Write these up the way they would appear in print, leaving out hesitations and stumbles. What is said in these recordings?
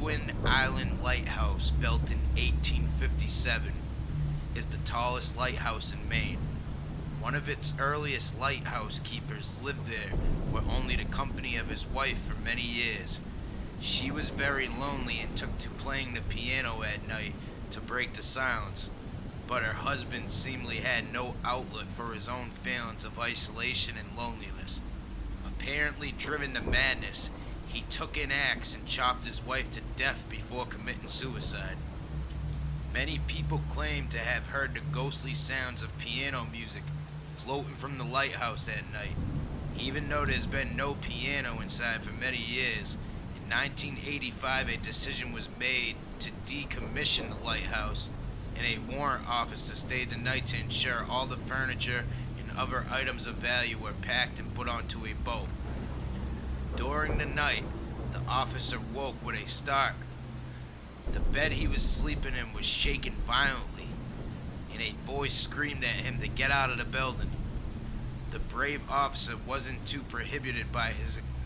Penguin Island Lighthouse, built in 1857, is the tallest lighthouse in Maine. One of its earliest lighthouse keepers lived there with only the company of his wife for many years. She was very lonely and took to playing the piano at night to break the silence, but her husband seemingly had no outlet for his own feelings of isolation and loneliness. Apparently driven to madness, he took an axe and chopped his wife to death before committing suicide. Many people claim to have heard the ghostly sounds of piano music floating from the lighthouse at night. Even though there's been no piano inside for many years, in 1985 a decision was made to decommission the lighthouse, and a warrant officer stayed the night to ensure all the furniture and other items of value were packed and put onto a boat. During the night, the officer woke with a start. The bed he was sleeping in was shaking violently, and a voice screamed at him to get out of the building. The brave officer wasn't too prohibited by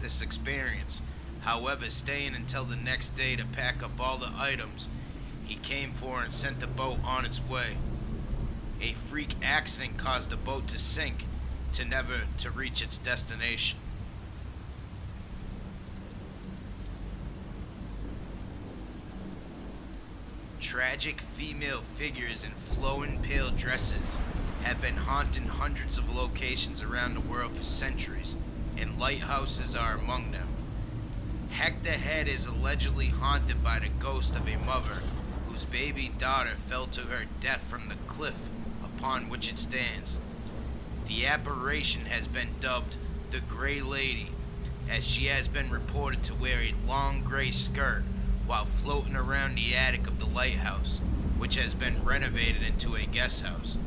this experience. However, staying until the next day to pack up all the items he came for and sent the boat on its way. A freak accident caused the boat to sink, to never to reach its destination. Tragic female figures in flowing pale dresses have been haunting hundreds of locations around the world for centuries, and lighthouses are among them. Hector Head is allegedly haunted by the ghost of a mother whose baby daughter fell to her death from the cliff upon which it stands. The apparition has been dubbed the Gray Lady, as she has been reported to wear a long gray skirt while floating around the attic of the lighthouse, which has been renovated into a guest house.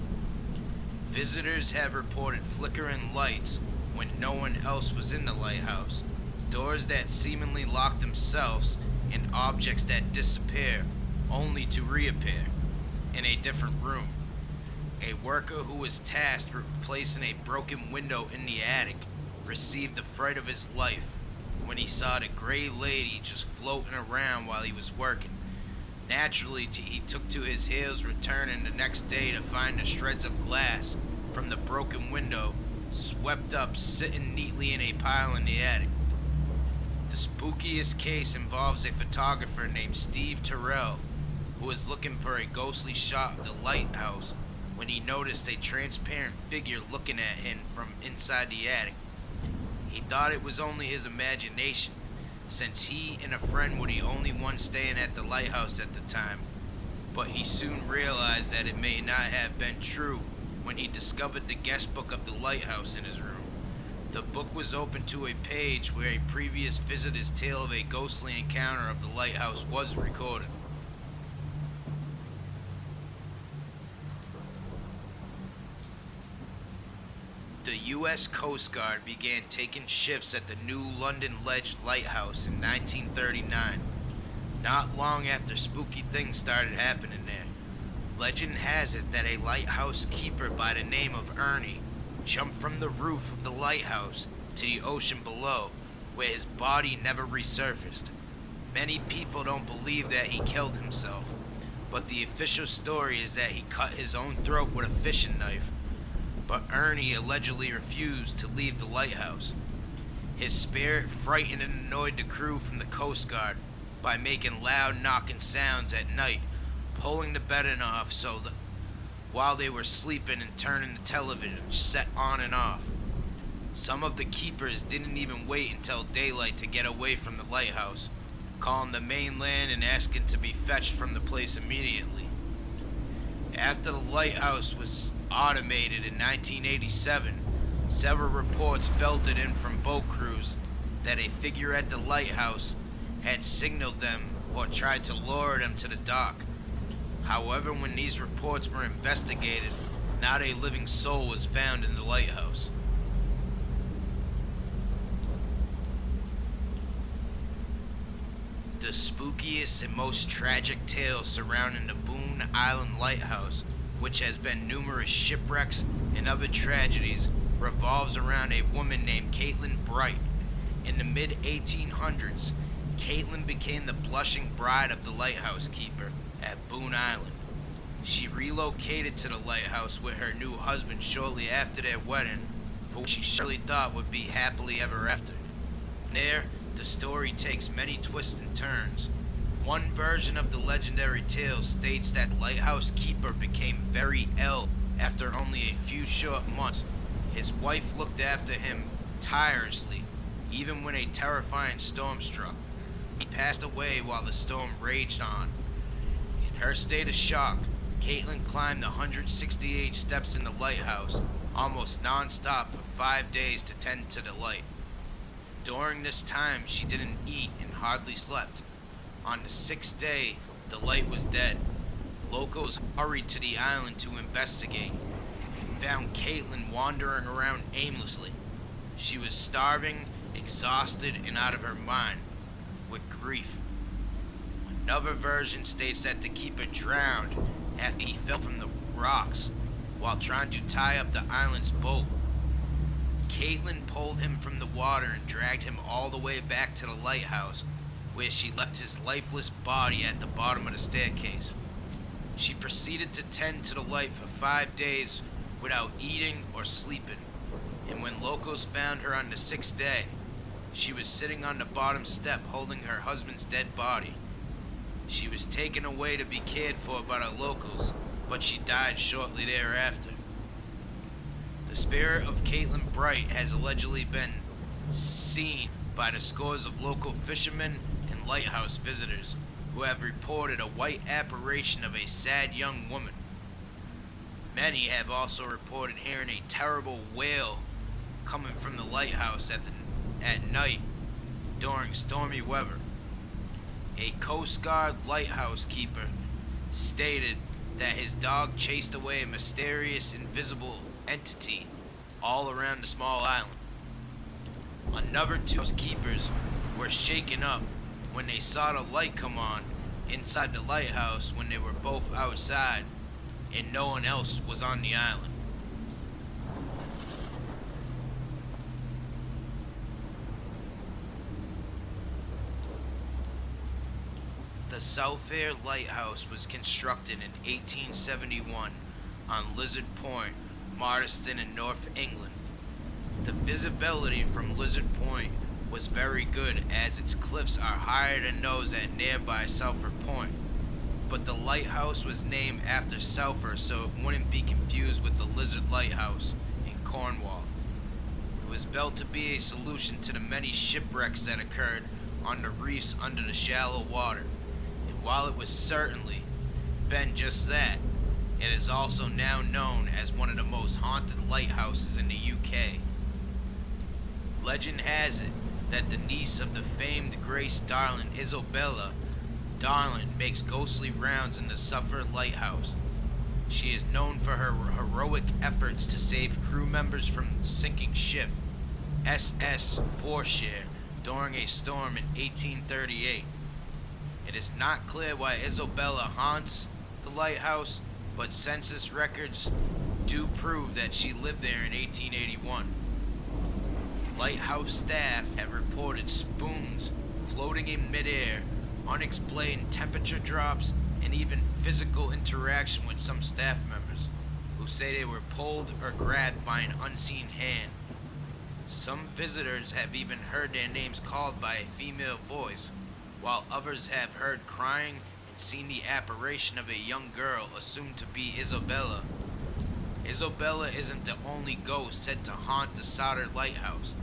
Visitors have reported flickering lights when no one else was in the lighthouse, doors that seemingly lock themselves, and objects that disappear only to reappear in a different room. A worker who was tasked with replacing a broken window in the attic received the fright of his life when he saw the Gray Lady just floating around while he was working. Naturally, he took to his heels, returning the next day to find the shreds of glass from the broken window swept up, sitting neatly in a pile in the attic. The spookiest case involves a photographer named Steve Terrell, who was looking for a ghostly shot of the lighthouse when he noticed a transparent figure looking at him from inside the attic. He thought it was only his imagination, since he and a friend were the only ones staying at the lighthouse at the time, but he soon realized that it may not have been true when he discovered the guest book of the lighthouse in his room. The book was open to a page where a previous visitor's tale of a ghostly encounter of the lighthouse was recorded. The U.S. Coast Guard began taking shifts at the New London Ledge Lighthouse in 1939, not long after spooky things started happening there. Legend has it that a lighthouse keeper by the name of Ernie jumped from the roof of the lighthouse to the ocean below, where his body never resurfaced. Many people don't believe that he killed himself, but the official story is that he cut his own throat with a fishing knife. But Ernie allegedly refused to leave the lighthouse. His spirit frightened and annoyed the crew from the Coast Guard by making loud knocking sounds at night, pulling the bedding off so that while they were sleeping and turning the television set on and off. Some of the keepers didn't even wait until daylight to get away from the lighthouse, calling the mainland and asking to be fetched from the place immediately. After the lighthouse was automated in 1987, several reports filtered in from boat crews that a figure at the lighthouse had signaled them or tried to lure them to the dock. However, when these reports were investigated, not a living soul was found in the lighthouse. The spookiest and most tragic tales surrounding the Boone Island Lighthouse, which has been numerous shipwrecks and other tragedies, revolves around a woman named Caitlin Bright. In the mid-1800s, Caitlin became the blushing bride of the lighthouse keeper at Boone Island. She relocated to the lighthouse with her new husband shortly after their wedding, for what she surely thought would be happily ever after. There, the story takes many twists and turns. One version of the legendary tale states that the lighthouse keeper became very ill after only a few short months. His wife looked after him tirelessly, even when a terrifying storm struck. He passed away while the storm raged on. In her state of shock, Caitlin climbed the 168 steps in the lighthouse, almost non-stop for 5 days to tend to the light. During this time, she didn't eat and hardly slept. On the 6th day, the light was dead. Locals hurried to the island to investigate and found Caitlin wandering around aimlessly. She was starving, exhausted, and out of her mind with grief. Another version states that the keeper drowned after he fell from the rocks while trying to tie up the island's boat. Caitlin pulled him from the water and dragged him all the way back to the lighthouse, where she left his lifeless body at the bottom of the staircase. She proceeded to tend to the light for 5 days without eating or sleeping, and when locals found her on the 6th day, she was sitting on the bottom step holding her husband's dead body. She was taken away to be cared for by the locals, but she died shortly thereafter. The spirit of Caitlin Bright has allegedly been seen by the scores of local fishermen and lighthouse visitors who have reported a white apparition of a sad young woman. Many have also reported hearing a terrible wail coming from the lighthouse at night during stormy weather. A Coast Guard lighthouse keeper stated that his dog chased away a mysterious invisible entity all around the small island. Another two keepers were shaken up when they saw the light come on inside the lighthouse when they were both outside and no one else was on the island. The South Air Lighthouse was constructed in 1871 on Lizard Point, Marsden in North England. The visibility from Lizard Point was very good as its cliffs are higher than those at nearby Salford Point, but the lighthouse was named after Salford so it wouldn't be confused with the Lizard Lighthouse in Cornwall. It was built to be a solution to the many shipwrecks that occurred on the reefs under the shallow water. While it was certainly been just that, it is also now known as one of the most haunted lighthouses in the UK. Legend has it that the niece of the famed Grace Darling, Isabella Darling, makes ghostly rounds in the Suffolk Lighthouse. She is known for her heroic efforts to save crew members from the sinking ship SS Forshare during a storm in 1838. It is not clear why Isabella haunts the lighthouse, but census records do prove that she lived there in 1881. Lighthouse staff have reported spoons floating in midair, unexplained temperature drops, and even physical interaction with some staff members, who say they were pulled or grabbed by an unseen hand. Some visitors have even heard their names called by a female voice, while others have heard crying and seen the apparition of a young girl assumed to be Isabella. Isabella isn't the only ghost said to haunt the Solder Lighthouse.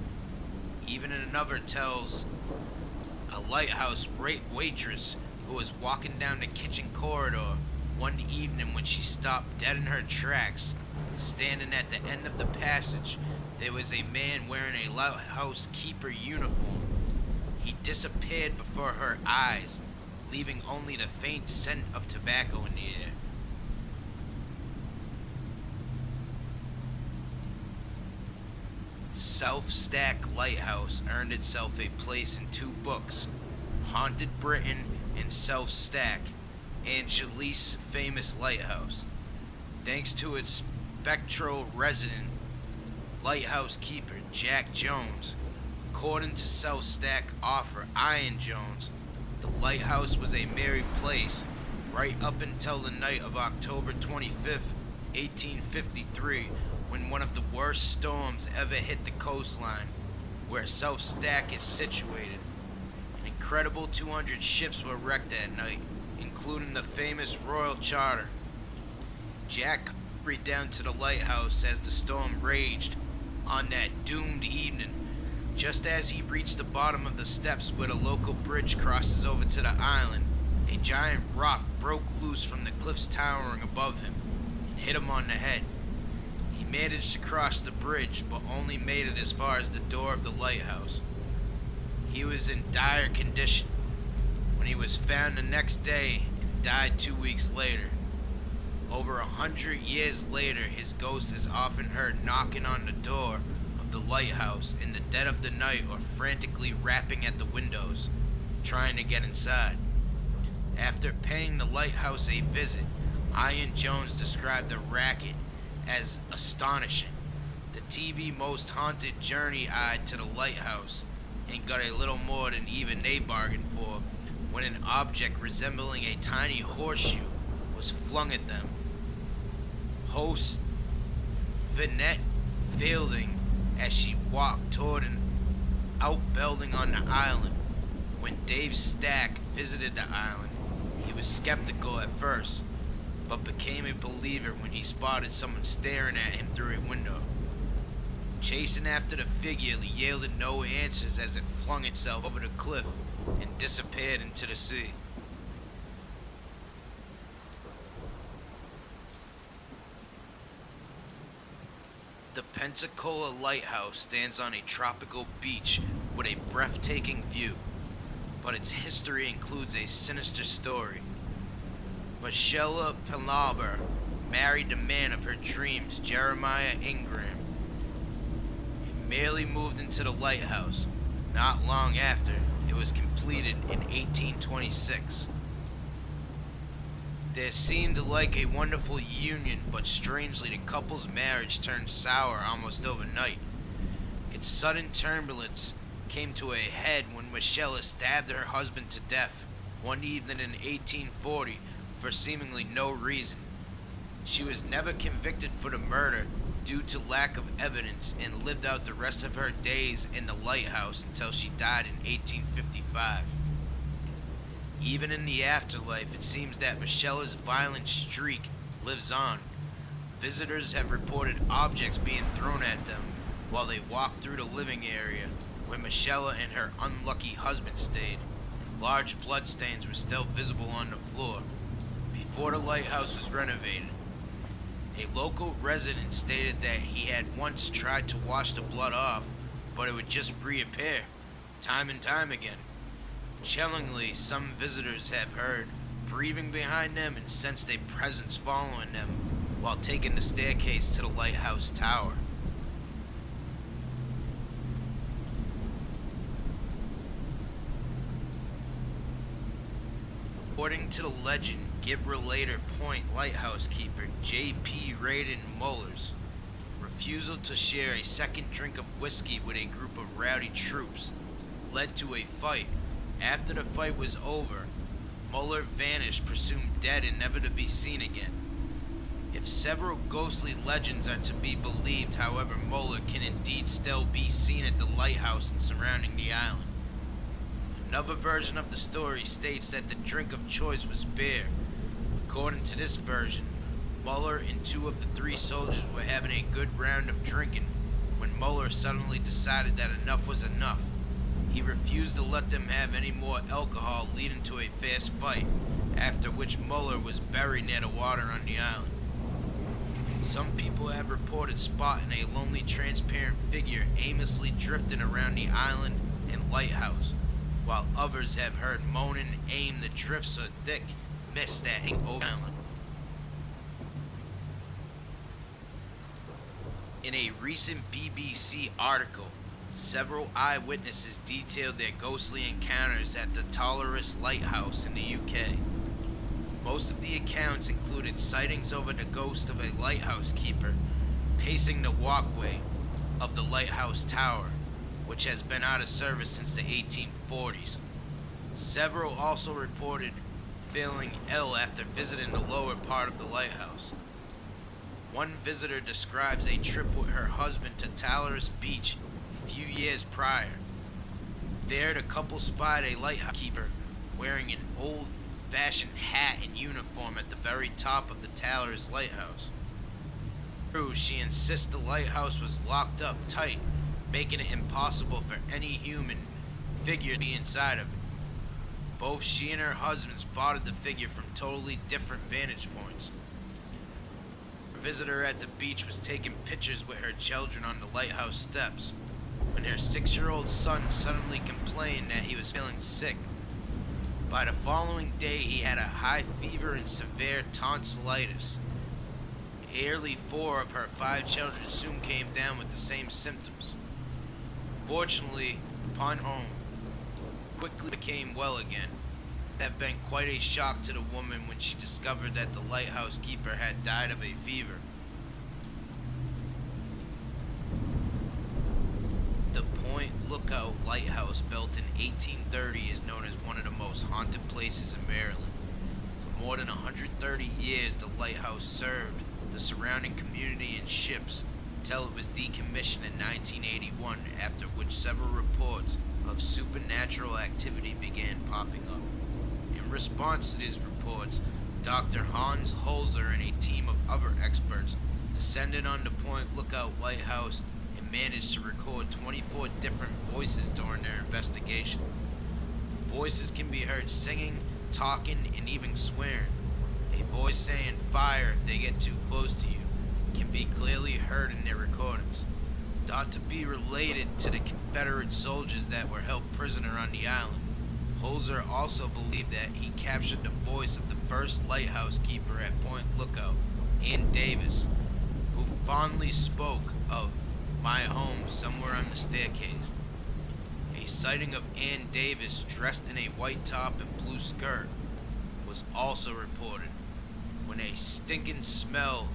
Even another tells a lighthouse waitress who was walking down the kitchen corridor one evening when she stopped dead in her tracks. Standing at the end of the passage, there was a man wearing a lighthouse keeper uniform. He disappeared before her eyes, leaving only the faint scent of tobacco in the air. South Stack Lighthouse earned itself a place in two books, Haunted Britain and South Stack, Angeles' famous lighthouse, thanks to its spectral resident lighthouse keeper, Jack Jones. According to South Stack author Ian Jones, the lighthouse was a merry place right up until the night of October 25th, 1853, when one of the worst storms ever hit the coastline where South Stack is situated. An incredible 200 ships were wrecked that night, including the famous Royal Charter. Jack hurried down to the lighthouse as the storm raged on that doomed evening. Just as he reached the bottom of the steps where the local bridge crosses over to the island, a giant rock broke loose from the cliffs towering above him and hit him on the head. He managed to cross the bridge, but only made it as far as the door of the lighthouse. He was in dire condition when he was found the next day and died 2 weeks later. Over 100 years later, his ghost is often heard knocking on the door of the lighthouse in the dead of the night or frantically rapping at the windows, trying to get inside. After paying the lighthouse a visit, Ian Jones described the racket as astonishing. The TV Most Haunted journey-eyed to the lighthouse and got a little more than even they bargained for when an object resembling a tiny horseshoe was flung at them. Host Vinette Fielding as she walked toward an outbuilding on the island. When Dave Stack visited the island, he was skeptical at first, but became a believer when he spotted someone staring at him through a window. Chasing after the figure yielded no answers as it flung itself over the cliff and disappeared into the sea. The Pensacola Lighthouse stands on a tropical beach with a breathtaking view, but its history includes a sinister story. Michelle Penalber married the man of her dreams, Jeremiah Ingram, and merely moved into the lighthouse. Not long after, it was completed in 1826. There seemed like a wonderful union, but strangely the couple's marriage turned sour almost overnight. Its sudden turbulence came to a head when Michelle stabbed her husband to death one evening in 1840 for seemingly no reason. She was never convicted for the murder due to lack of evidence and lived out the rest of her days in the lighthouse until she died in 1855. Even in the afterlife, it seems that Michelle's violent streak lives on. Visitors have reported objects being thrown at them while they walked through the living area where Michelle and her unlucky husband stayed. Large bloodstains were still visible on the floor before the lighthouse was renovated. A local resident stated that he had once tried to wash the blood off, but it would just reappear, time and time again. Chillingly, some visitors have heard breathing behind them and sensed a presence following them while taking the staircase to the lighthouse tower. According to the legend, Gibraltar Point lighthouse keeper J.P. Radin Mullers' refusal to share a second drink of whiskey with a group of rowdy troops led to a fight. After the fight was over, Muller vanished, presumed dead and never to be seen again. If several ghostly legends are to be believed, however, Muller can indeed still be seen at the lighthouse and surrounding the island. Another version of the story states that the drink of choice was beer. According to this version, Muller and two of the three soldiers were having a good round of drinking when Muller suddenly decided that enough was enough. He refused to let them have any more alcohol, leading to a fast fight, after which Muller was buried near the water on the island. Some people have reported spotting a lonely transparent figure aimlessly drifting around the island and lighthouse, while others have heard moaning aim the drifts of thick mist that hang over the island. In a recent BBC article, several eyewitnesses detailed their ghostly encounters at the Tolerace Lighthouse in the UK. Most of the accounts included sightings over the ghost of a lighthouse keeper pacing the walkway of the lighthouse tower. which has been out of service since the 1840s. Several also reported feeling ill after visiting the lower part of the lighthouse. One visitor describes a trip with her husband to Talleres Beach a few years prior. There, the couple spied a lighthouse keeper wearing an old-fashioned hat and uniform at the very top of the Talleres lighthouse. True, she insists the lighthouse was locked up tight, making it impossible for any human figure to be inside of it. Both she and her husband spotted the figure from totally different vantage points. A visitor at the beach was taking pictures with her children on the lighthouse steps when her 6-year-old son suddenly complained that he was feeling sick. By the following day, he had a high fever and severe tonsillitis. Nearly 4 of her 5 children soon came down with the same symptoms. Fortunately, upon home, quickly became well again. It had been quite a shock to the woman when she discovered that the lighthouse keeper had died of a fever. The Point Lookout Lighthouse, built in 1830, is known as one of the most haunted places in Maryland. For more than 130 years, the lighthouse served the surrounding community and ships until it was decommissioned in 1981, after which several reports of supernatural activity began popping up. In response to these reports, Dr. Hans Holzer and a team of other experts descended on the Point Lookout Lighthouse and managed to record 24 different voices during their investigation. Voices can be heard singing, talking, and even swearing. A voice saying fire if they get too close to you can be clearly heard in their recordings. Thought to be related to the Confederate soldiers that were held prisoner on the island. Holzer also believed that he captured the voice of the first lighthouse keeper at Point Lookout, Ann Davis, who fondly spoke of "my home somewhere on the staircase." A sighting of Ann Davis dressed in a white top and blue skirt was also reported. When a stinking smell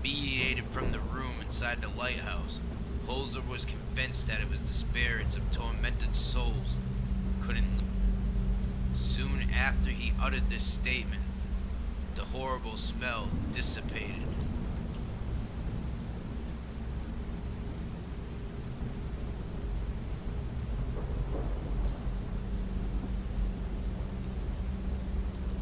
radiated from the room inside the lighthouse, Holzer was convinced that it was the spirits of tormented souls who couldn't leave. Soon after he uttered this statement, the horrible smell dissipated.